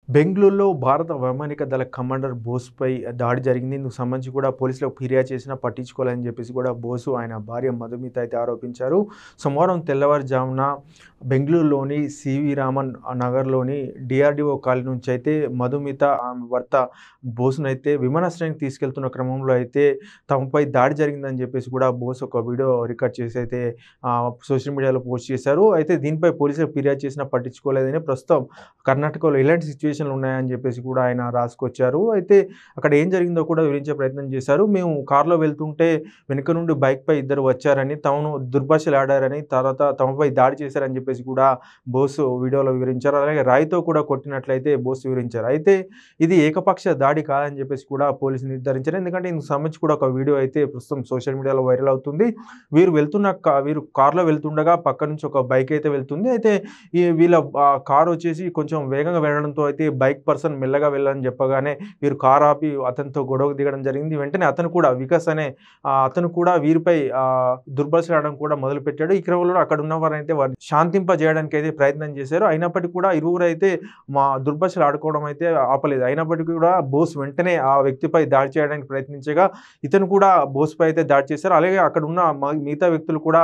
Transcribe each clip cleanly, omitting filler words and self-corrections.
బెంగుళూరులో భారత వైమానిక దళ కమాండర్ బోస్‌పై దాడి జరిగింది. ఇందుకు సంబంధించి కూడా పోలీసులకు ఫిర్యాదు చేసినా పట్టించుకోలేదని చెప్పేసి కూడా బోసు, ఆయన భార్య మధుమిత అయితే ఆరోపించారు. సోమవారం తెల్లవారుజామున బెంగుళూరులోని సివి రామన్ నగర్‌లోని డీఆర్‌డీఓ కాలనీ నుంచి అయితే మధుమిత, ఆమె భర్త బోస్‌నైతే విమానాశ్రయానికి తీసుకెళ్తున్న క్రమంలో అయితే తమపై దాడి జరిగిందని చెప్పేసి కూడా బోస్ ఒక వీడియో రికార్డ్ చేసి అయితే సోషల్ మీడియాలో పోస్ట్ చేశారు. అయితే దీనిపై పోలీసులకు ఫిర్యాదు చేసినా పట్టించుకోలేదని, ప్రస్తుతం కర్ణాటకలో ఇలాంటి సిట్యుయేషన్‌లు ఉన్నాయని చెప్పేసి కూడా ఆయన రాసుకొచ్చారు. అయితే అక్కడ ఏం జరిగిందో కూడా వివరించే ప్రయత్నం చేశారు. మేము కార్‌లో వెళ్తుంటే వెనుక నుండి బైక్‌పై ఇద్దరు వచ్చారని, తమను దుర్భాషలాడారని, తర్వాత తమపై దాడి చేశారని చెప్పేసి కూడా బోస్ వీడియోలో వివరించారు. అలాగే రాయితో కూడా కొట్టినట్లయితే బోస్ వివరించారు. అయితే ఇది ఏకపక్ష దాడి కాదని చెప్పేసి కూడా పోలీసులు నిర్ధారించారు. ఎందుకంటే ఇందుకు సంబంధించి కూడా ఒక వీడియో అయితే ప్రస్తుతం సోషల్ మీడియాలో వైరల్ అవుతుంది. వీరు కార్‌లో వెళ్తుండగా పక్క నుంచి ఒక బైక్ అయితే వెళ్తుంది. అయితే వీళ్ళ కార్ వచ్చేసి కొంచెం వేగంగా వెళ్ళడంతో అయితే బైక్ పర్సన్ మెల్లగా వెళ్ళని చెప్పగానే వీరు కార్ ఆపి అతనితో గొడవకు దిగడం జరిగింది. వెంటనే అతను కూడా వికాస్ అనే అతను కూడా వీరిపై దుర్భాషలాడడం కూడా మొదలుపెట్టాడు. ఈ క్రమంలో అక్కడ ఉన్న వారైతే శాంతింపజేయడానికి అయితే ప్రయత్నం చేశారు. అయినప్పటికీ కూడా ఇరువురు అయితే దుర్భాషలు ఆడుకోవడం అయితే ఆపలేదు. అయినప్పటికీ కూడా బోస్ వెంటనే ఆ వ్యక్తిపై దాడి చేయడానికి ప్రయత్నించగా ఇతను కూడా బోస్‌పై అయితే దాడి చేశారు. అలాగే అక్కడ ఉన్న మిగతా వ్యక్తులు కూడా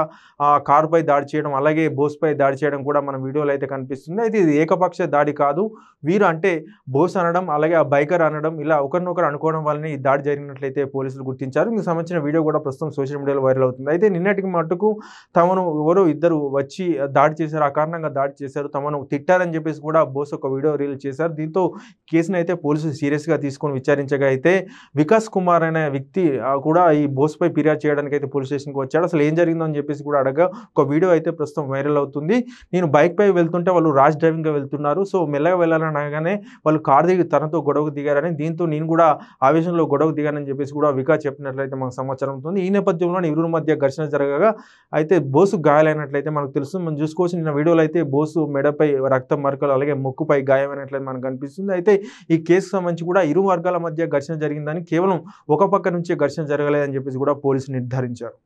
కారుపై దాడి చేయడం, అలాగే బోస్‌పై దాడి చేయడం కూడా మన వీడియోలో అయితే కనిపిస్తుంది. అయితే ఇది ఏకపక్ష దాడి కాదు. వీరు అంటే బోస్ అనడం, అలాగే ఆ బైకర్ అనడం, ఇలా ఒకరినొకరు అనుకోవడం వల్లనే ఈ దాడి జరిగినట్లయితే పోలీసులు గుర్తించారు. ఇందుకు సంబంధించిన వీడియో కూడా ప్రస్తుతం సోషల్ మీడియాలో వైరల్ అవుతుంది. అయితే నిన్నటికి మట్టుకు తమను ఎవరో ఇద్దరు వచ్చి దాడి చేశారు, అకారణంగా దాడి చేశారు, తమను తిట్టారని చెప్పేసి కూడా బోస్ ఒక వీడియో రిలీజ్ చేశారు. దీంతో కేసును అయితే పోలీసులు సీరియస్‌గా తీసుకొని విచారించగా అయితే వికాస్ కుమార్ అనే వ్యక్తి కూడా ఈ బోస్‌పై ఫిర్యాదు చేయడానికి అయితే పోలీస్ స్టేషన్‌కి వచ్చాడు. అసలు ఏం జరిగిందో అని చెప్పేసి కూడా అడగగా ఒక వీడియో అయితే ప్రస్తుతం వైరల్ అవుతుంది. నేను బైక్‌పై వెళ్తుంటే వాళ్ళు ర్యాష్ డ్రైవింగ్‌గా వెళ్తున్నారు. సో మెల్లగా వెళ్ళాలని అనగానే వాళ్ళు కారు దిగి తనతో గొడవకు దిగారని, దీంతో నేను కూడా ఆవేశంలో గొడవకు దిగానని చెప్పేసి కూడా వికాస్ చెప్పినట్లయితే మనకు సమాచారం అవుతుంది. ఈ నేపథ్యంలోనే ఇరువురి మధ్య ఘర్షణ జరగగా అయితే బోసు గాయాలైనట్లయితే మనకు తెలుస్తుంది. మనం చూసుకోవచ్చు, నిన్న వీడియోలో అయితే బోసు మెడపై రక్తం మరకలు, అలాగే ముక్కుపై గాయమైనట్లయితే మనకు కనిపిస్తుంది. అయితే ఈ కేసుకు సంబంధించి కూడా ఇరు వర్గాల మధ్య ఘర్షణ జరిగిందని, కేవలం ఒక పక్క నుంచే ఘర్షణ జరగలేదని చెప్పేసి కూడా పోలీసులు నిర్ధారించారు.